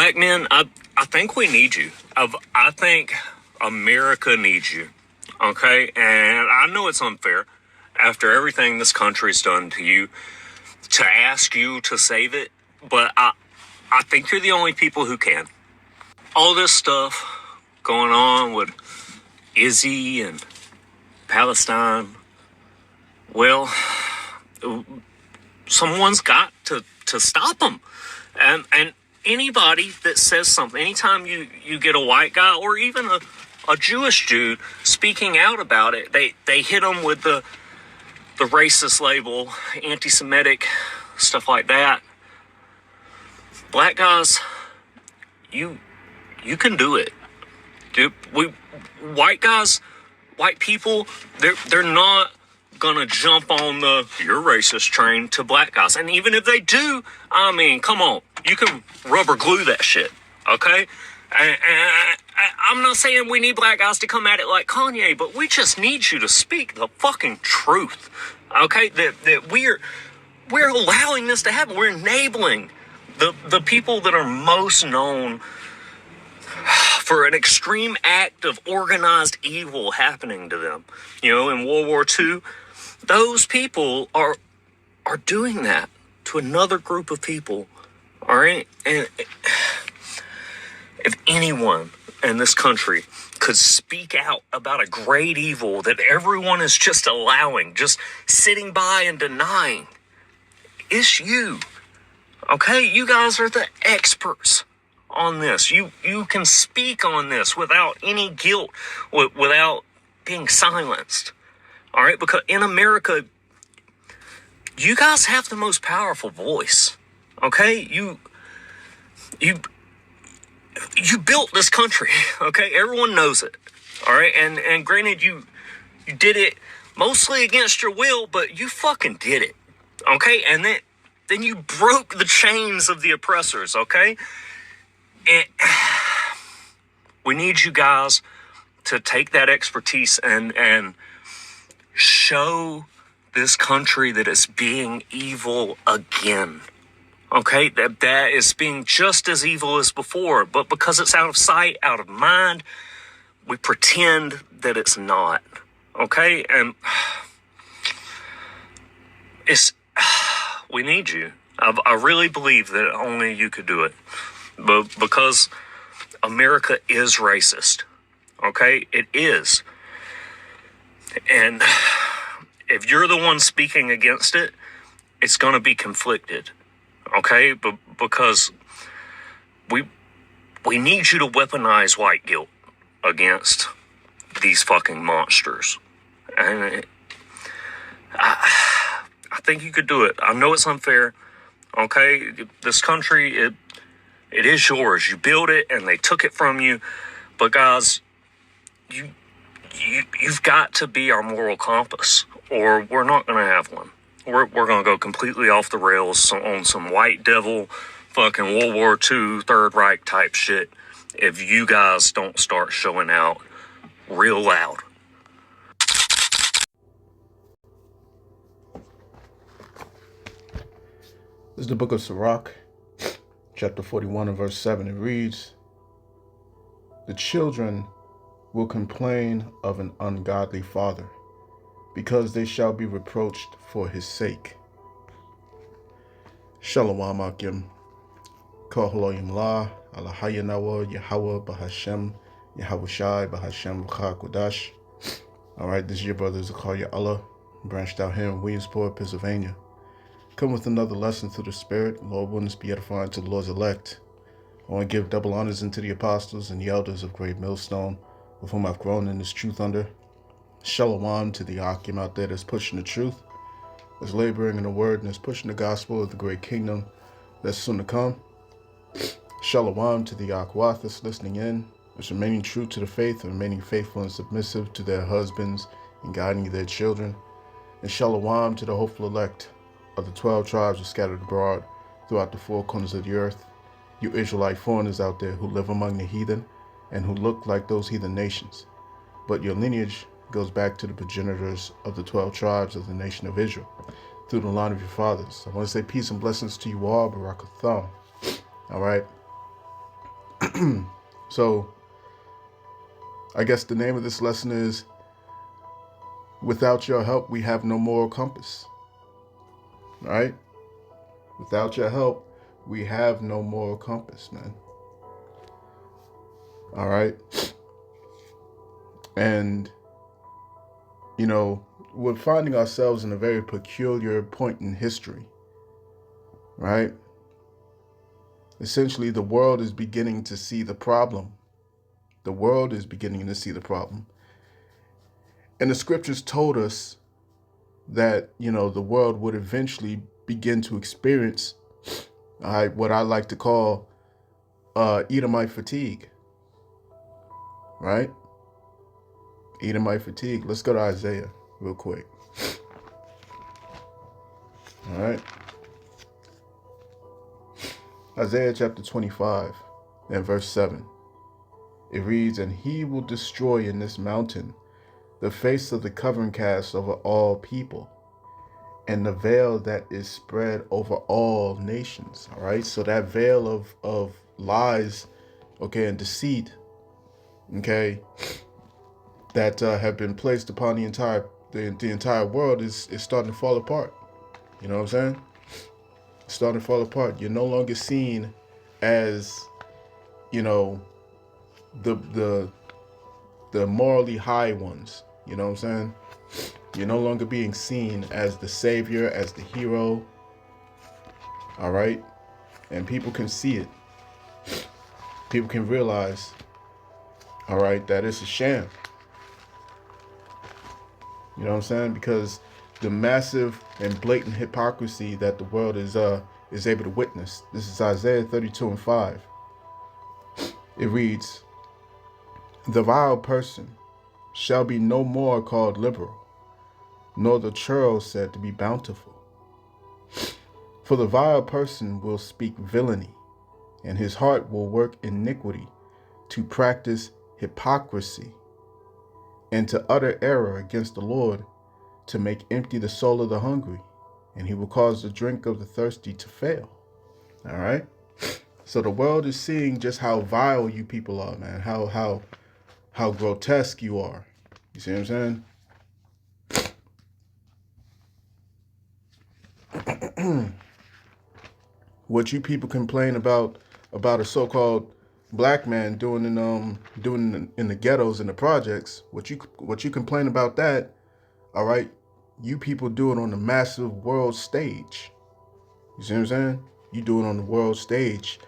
Black men, I think we need you. I think America needs you. Okay? And I know it's unfair after everything this country's done to you to ask you to save it, but I think you're the only people who can. All this stuff going on with Izzy and Palestine, well, someone's got to stop them. And anybody that says something, anytime you get a white guy or even a Jewish dude speaking out about it, they hit them with the racist label, anti-Semitic, stuff like that. Black guys, you can do it. Dude, white guys, white people, they're not gonna jump on the you're racist train to black guys. And even if they do, I mean, come on, you can rubber glue that shit, okay? And I'm not saying we need black guys to come at it like Kanye, but we just need you to speak the fucking truth, okay? That we're allowing this to happen. We're enabling the people that are most known for an extreme act of organized evil happening to them. You know, in World War II, those people are doing that to another group of people, all right? And if anyone in this country could speak out about a great evil that everyone is just allowing, just sitting by and denying, it's you, okay? You guys are the experts on this. You can speak on this without any guilt, without being silenced. All right, because in America, you guys have the most powerful voice. Okay, you built this country. Okay, everyone knows it. All right, and granted, you did it mostly against your will, but you fucking did it. Okay, and then you broke the chains of the oppressors. Okay, and we need you guys to take that expertise and show this country that it's being evil again. Okay, that is being just as evil as before, but because it's out of sight, out of mind, we pretend that it's not. Okay, and we need you. I really believe that only you could do it, but because America is racist. Okay, it is. And if you're the one speaking against it, it's going to be conflicted, okay? But because we need you to weaponize white guilt against these fucking monsters. And I think you could do it. I know it's unfair, okay? This country, it is yours. You built it and they took it from you. But guys, you've got to be our moral compass, or we're not going to have one. We're going to go completely off the rails on some white devil, fucking World War II, Third Reich type shit if you guys don't start showing out real loud. This is the book of Sirach, chapter 41 and verse 7. It reads, "The children will complain of an ungodly father, because they shall be reproached for his sake." Shalom Akim, Kahaloyim La, Alahayanawa, Yahweh Bahashem, Yahweh Shai, Bahashem Kodash. Alright, this is your brother Zakaria Allah, branched out here in Williamsport, Pennsylvania. Come with another lesson through the Spirit. Lord willing, be edifying to the Lord's elect. I want to give double honors unto the apostles and the elders of Great Millstone, with whom I've grown in this truth under. Shalom to the Akim out there that's pushing the truth, that's laboring in the word, and that's pushing the gospel of the great kingdom that's soon to come. Shalom to the Akwat that's listening in, that's remaining true to the faith and remaining faithful and submissive to their husbands and guiding their children. And shalom to the hopeful elect of the 12 tribes scattered abroad throughout the four corners of the earth. You Israelite foreigners out there who live among the heathen and who look like those heathen nations. But your lineage goes back to the progenitors of the 12 tribes of the nation of Israel, through the line of your fathers. I want to say peace and blessings to you all, Barak Atham. All right. So I guess the name of this lesson is, without your help, we have no moral compass. All right? Without your help, we have no moral compass, man. All right? And, you know, we're finding ourselves in a very peculiar point in history, right? Essentially, the world is beginning to see the problem. The world is beginning to see the problem. And the scriptures told us that, you know, the world would eventually begin to experience what I like to call Edomite fatigue, right? Edomite fatigue. Let's go to Isaiah real quick. All right. Isaiah chapter 25 and verse 7. It reads, "And he will destroy in this mountain the face of the covering cast over all people, and the veil that is spread over all nations." All right. So that veil of lies, okay, and deceit, okay, that have been placed upon the entire world is starting to fall apart. You know what I'm saying? It's starting to fall apart. You're no longer seen as, you know, the morally high ones. You know what I'm saying? You're no longer being seen as the savior, as the hero. All right? And people can see it. People can realize, all right, that it's a sham. You know what I'm saying? Because the massive and blatant hypocrisy that the world is able to witness. This is Isaiah 32 and 5. It reads, "The vile person shall be no more called liberal, nor the churl said to be bountiful. For the vile person will speak villainy, and his heart will work iniquity, to practice hypocrisy, and to utter error against the Lord, to make empty the soul of the hungry, and he will cause the drink of the thirsty to fail." All right? So the world is seeing just how vile you people are, man. How grotesque you are. You see what I'm saying? What you people complain about a so-called black man doing in the ghettos and the projects, what you complain about that, all right, you people do it on the massive world stage. You see what I'm saying? You do it on the world stage.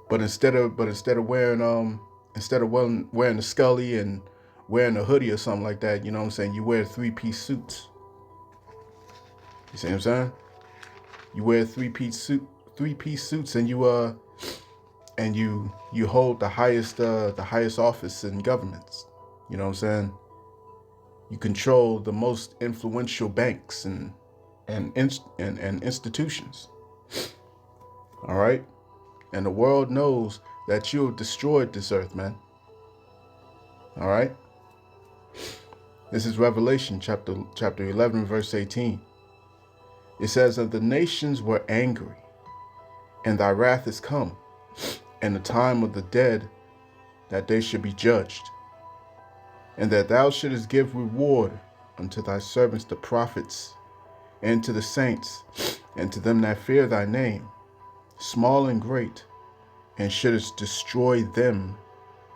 But instead of wearing the Scully and wearing a hoodie or something like that, you know what I'm saying, you wear 3-piece suits. You see what I'm saying? You wear 3-piece suits, and you hold the highest office in governments. You know what I'm saying? You control the most influential banks and institutions. All right? And the world knows that you have destroyed this earth, man. All right? This is Revelation chapter 11, verse 18. It says, "And the nations were angry, and thy wrath is come, and the time of the dead, that they should be judged, and that thou shouldest give reward unto thy servants the prophets, and to the saints, and to them that fear thy name, small and great, and shouldest destroy them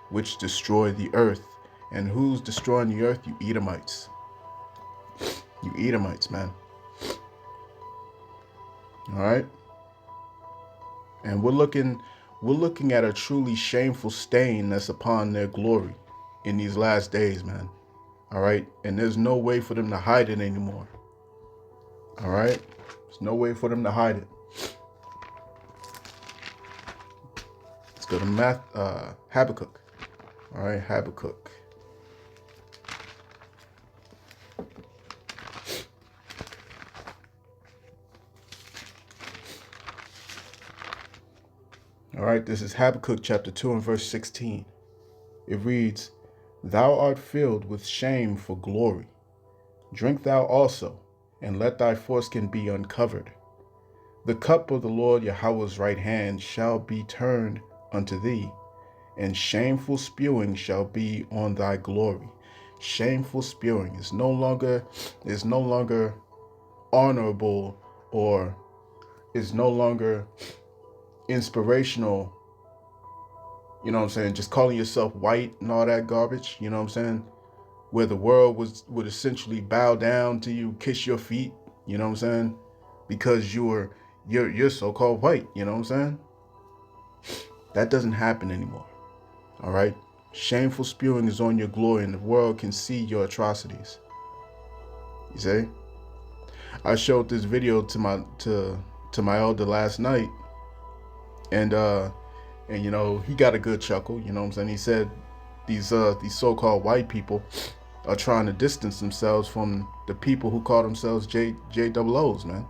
which destroy the earth." And who's destroying the earth? You Edomites. You Edomites, man. All right? And we're looking at a truly shameful stain that's upon their glory in these last days, man. All right? And there's no way for them to hide it anymore. All right? There's no way for them to hide it. Let's go to Habakkuk. All right, Habakkuk. All right, this is Habakkuk chapter 2 and verse 16. It reads, "Thou art filled with shame for glory. Drink thou also, and let thy foreskin be uncovered. The cup of the Lord Yahweh's right hand shall be turned unto thee, and shameful spewing shall be on thy glory. Shameful spewing is no longer honorable, or is no longer inspirational. You know what I'm saying? Just calling yourself white and all that garbage. You know what I'm saying? Where the world would essentially bow down to you, kiss your feet. You know what I'm saying? Because you're so-called white. You know what I'm saying? That doesn't happen anymore. All right. Shameful spewing is on your glory, and the world can see your atrocities. You see? I showed this video to my elder last night, and you know, he got a good chuckle. You know what I'm saying? He said these so-called white people are trying to distance themselves from the people who call themselves JOOs, man.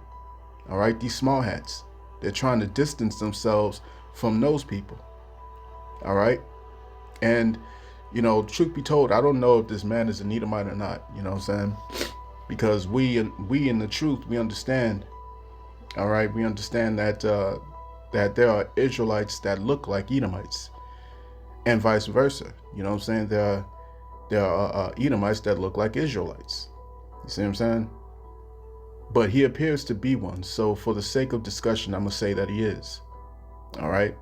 All right, these small hats. They're trying to distance themselves from those people. All right, and you know, truth be told, I don't know if this man is an Edomite or not. You know what I'm saying? Because we in the truth, we understand. All right, we understand that that there are Israelites that look like Edomites, and vice versa. You know what I'm saying? There are Edomites that look like Israelites. You see what I'm saying? But he appears to be one. So for the sake of discussion, I'm gonna say that he is. All right.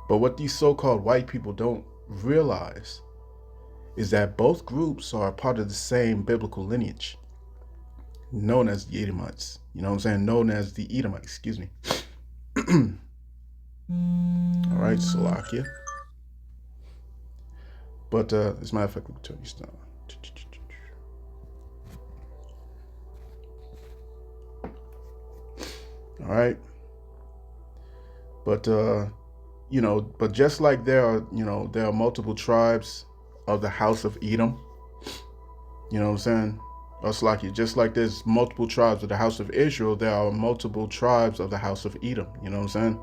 But what these so-called white people don't realize is that both groups are a part of the same biblical lineage, known as the Edomites. You know what I'm saying? Known as the Edomites, excuse me. All right, Salakia. But as a matter of fact, let me turn this down. All right. But you know, but just like there are multiple tribes of the house of Edom. You know what I'm saying? Salakia, just like there's multiple tribes of the house of Israel, there are multiple tribes of the house of Edom. You know what I'm saying?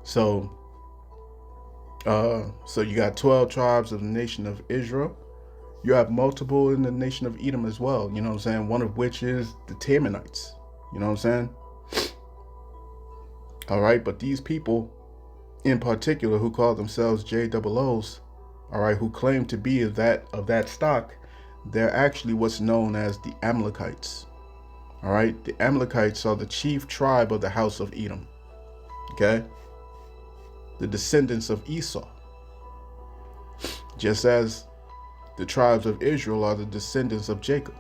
So you got 12 tribes of the nation of Israel. You have multiple in the nation of Edom as well. You know what I'm saying? One of which is the Temanites. You know what I'm saying? All right, but these people in particular who call themselves JOOs, all right, who claim to be of that stock, they're actually what's known as the Amalekites. All right, the Amalekites are the chief tribe of the house of Edom. Okay, the descendants of Esau, just as the tribes of Israel are the descendants of Jacob.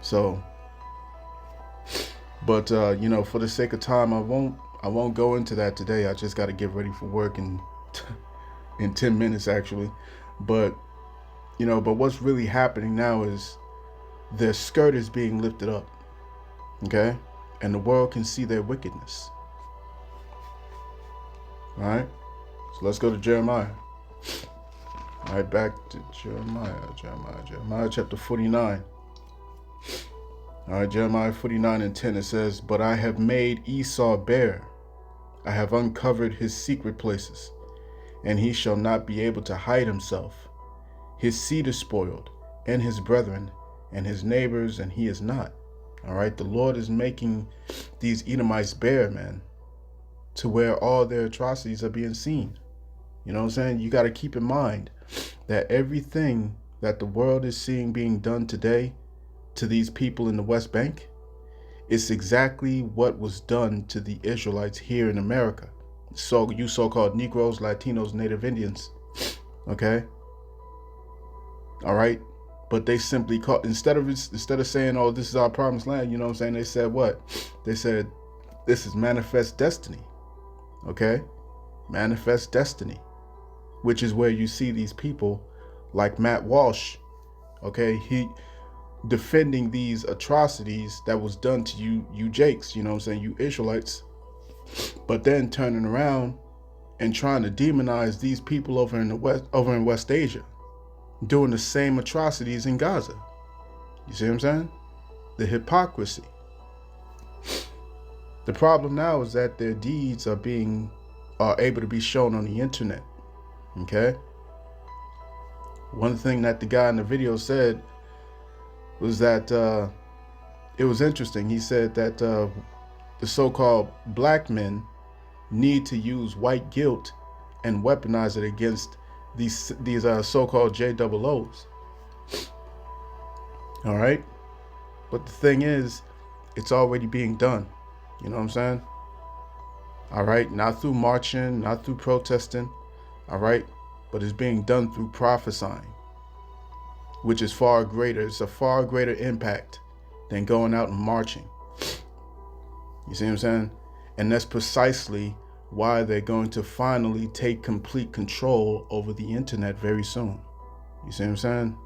So, but you know, for the sake of time, I won't go into that today. I just got to get ready for work in 10 minutes actually. But you know, but what's really happening now is their skirt is being lifted up. Okay, and the world can see their wickedness. All right, so let's go to Jeremiah. All right, back to Jeremiah chapter 49. All right, Jeremiah 49:10, it says, "But I have made Esau bare. I have uncovered his secret places, and he shall not be able to hide himself. His seed is spoiled, and his brethren, and his neighbors, and he is not." All right, the Lord is making these Edomites bare, man, to where all their atrocities are being seen. You know what I'm saying? You got to keep in mind that everything that the world is seeing being done today to these people in the West Bank, it's exactly what was done to the Israelites here in America. So you so-called Negroes, Latinos, Native Indians, okay? All right, but they simply call, instead of saying, "Oh, this is our promised land," you know what I'm saying? They said what? They said, "This is manifest destiny," okay? Manifest destiny, which is where you see these people like Matt Walsh, okay? He defending these atrocities that was done to you Jakes, you know what I'm saying, you Israelites, but then turning around and trying to demonize these people over in West Asia, doing the same atrocities in Gaza. You see what I'm saying? The hypocrisy. The problem now is that their deeds are able to be shown on the internet. Okay? One thing that the guy in the video said was that it was interesting. He said that the so-called black men need to use white guilt and weaponize it against these so-called JOOs. All right, but the thing is, it's already being done. You know what I'm saying? All right, not through marching, not through protesting. All right, but it's being done through prophesying, which is far greater. It's a far greater impact than going out and marching. You see what I'm saying? And that's precisely why they're going to finally take complete control over the internet very soon. You see what I'm saying?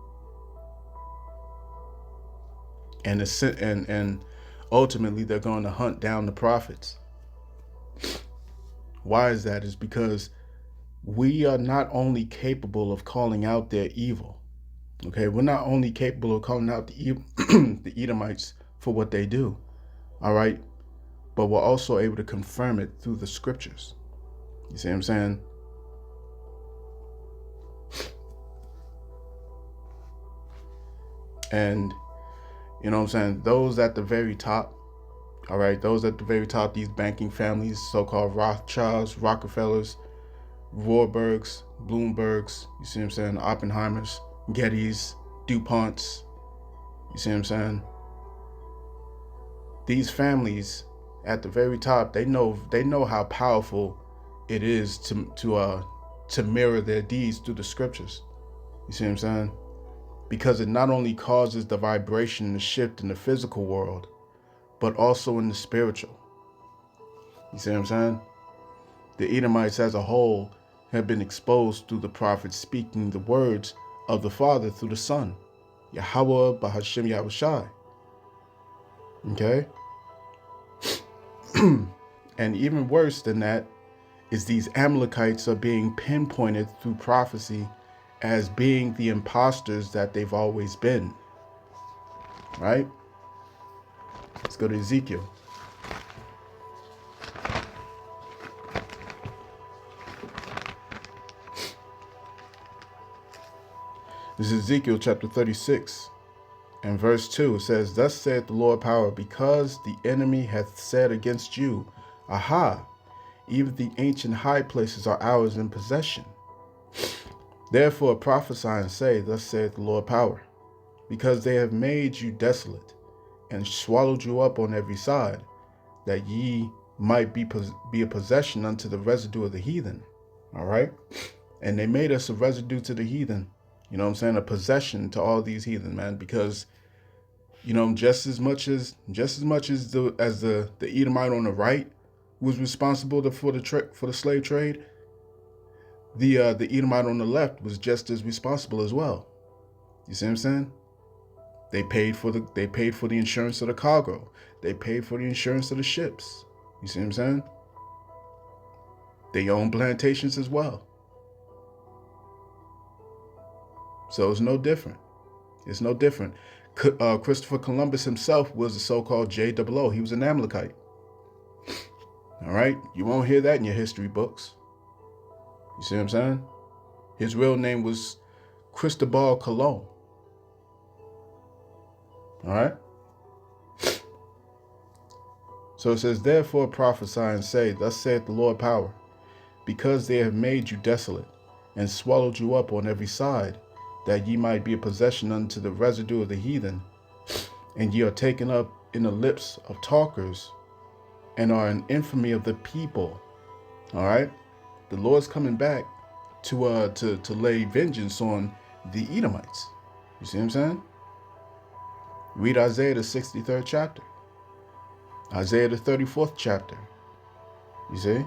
And ultimately they're going to hunt down the prophets. Why is that? Is because we are not only capable of calling out their evil. Okay, we're not only capable of calling out the Edomites for what they do. All right, but we're also able to confirm it through the scriptures. You see what I'm saying? And you know what I'm saying? Those at the very top, all right, those at the very top, these banking families, so-called Rothschilds, Rockefellers, Warburgs, Bloombergs, you see what I'm saying? Oppenheimers, Gettys, DuPonts, you see what I'm saying? These families at the very top, they know how powerful it is to mirror their deeds through the scriptures. You see what I'm saying? Because it not only causes the vibration and the shift in the physical world, but also in the spiritual. You see what I'm saying? The Edomites as a whole have been exposed through the prophets speaking the words of the Father through the Son, Yahweh Bahashem Yahushai. Okay? And even worse than that is these Amalekites are being pinpointed through prophecy as being the imposters that they've always been. Right? Let's go to Ezekiel. This is Ezekiel chapter 36 and verse 2. It says, "Thus saith the Lord power, because the enemy hath said against you, Aha, even the ancient high places are ours in possession. Therefore prophesy and say, Thus saith the Lord power, because they have made you desolate and swallowed you up on every side, that ye might be a possession unto the residue of the heathen." All right? And they made us a residue to the heathen. You know what I'm saying? A possession to all these heathen, man, because you know, just as much as the Edomite on the right was responsible for the slave trade, the Edomite on the left was just as responsible as well. You see what I'm saying? They paid for the insurance of the cargo. They paid for the insurance of the ships. You see what I'm saying? They own plantations as well. So it's no different. It's no different. Christopher Columbus himself was a so-called JOO. He was an Amalekite. All right? You won't hear that in your history books. You see what I'm saying? His real name was Cristobal Colon. All right? So it says, "Therefore prophesy and say, Thus saith the Lord power, because they have made you desolate and swallowed you up on every side, that ye might be a possession unto the residue of the heathen, and ye are taken up in the lips of talkers, and are an infamy of the people." All right, the Lord's coming back to lay vengeance on the Edomites. You see what I'm saying? Read Isaiah the 63rd chapter, Isaiah the 34th chapter. You see?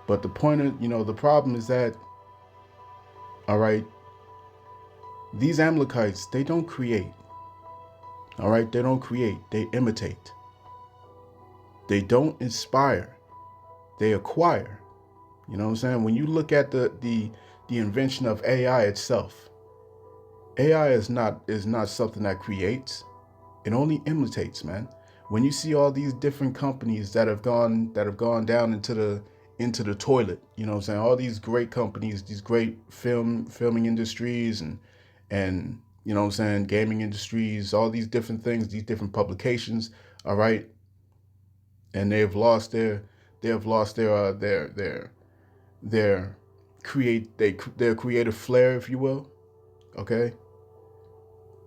But the point of, the problem is that, all right, these Amalekites, they don't create. All right, they don't create, they imitate. They don't inspire, they acquire. You know what I'm saying? When you look at the invention of AI itself, AI is not something that creates. It only imitates, man. When you see all these different companies that have gone down into the toilet, you know what I'm saying? All these great companies, these great filming industries and you know what I'm saying, gaming industries, all these different things, these different publications, all right? and they have lost their creative flair, if you will. Okay.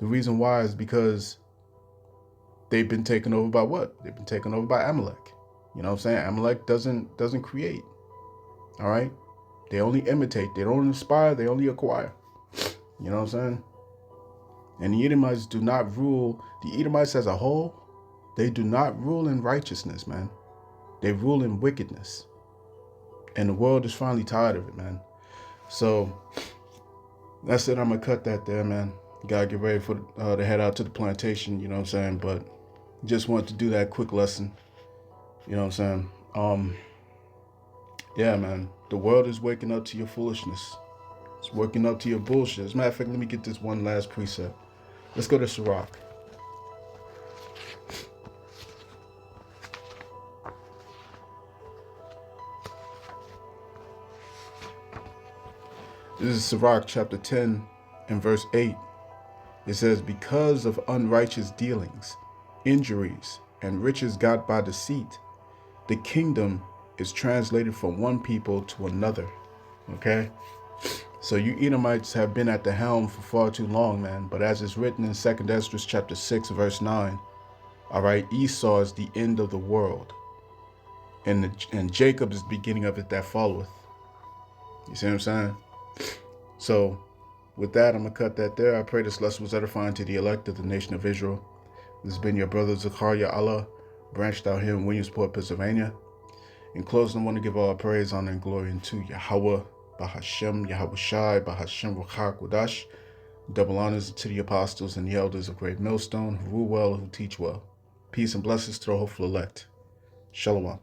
The reason why is because they've been taken over by what? They've been taken over by Amalek. You know what I'm saying? Amalek doesn't create. All right. They only imitate. They don't inspire. They only acquire. You know what I'm saying? And the Edomites do not rule. The Edomites as a whole, they do not rule in righteousness, man. They rule in wickedness. And the world is finally tired of it, man. So that's it. I'm going to cut that there, man. Gotta get ready for to head out to the plantation, you know what I'm saying? But just wanted to do that quick lesson. You know what I'm saying? Yeah, man. The world is waking up to your foolishness. It's waking up to your bullshit. As a matter of fact, let me get this one last precept. Let's go to Sirach. This is Sirach chapter 10 and verse 8. It says, because of unrighteous dealings, injuries, and riches got by deceit, the kingdom is translated from one people to another. Okay? So you Edomites have been at the helm for far too long, man. But as it's written in 2 Esdras chapter 6, verse 9, all right, Esau is the end of the world, and Jacob is the beginning of it that followeth. You see what I'm saying? So with that, I'm going to cut that there. I pray this lesson was edifying to the elect of the nation of Israel. This has been your brother Zakaria Allah, branched out here in Williamsport, Pennsylvania. In closing, I want to give all praise, honor, and glory unto Yahweh, Bahashem, Yahweh Shai, Bahashem Ruach HaKodesh. Double honors to the apostles and the elders of Great Millstone, who rule well, who teach well. Peace and blessings to the hopeful elect. Shalom.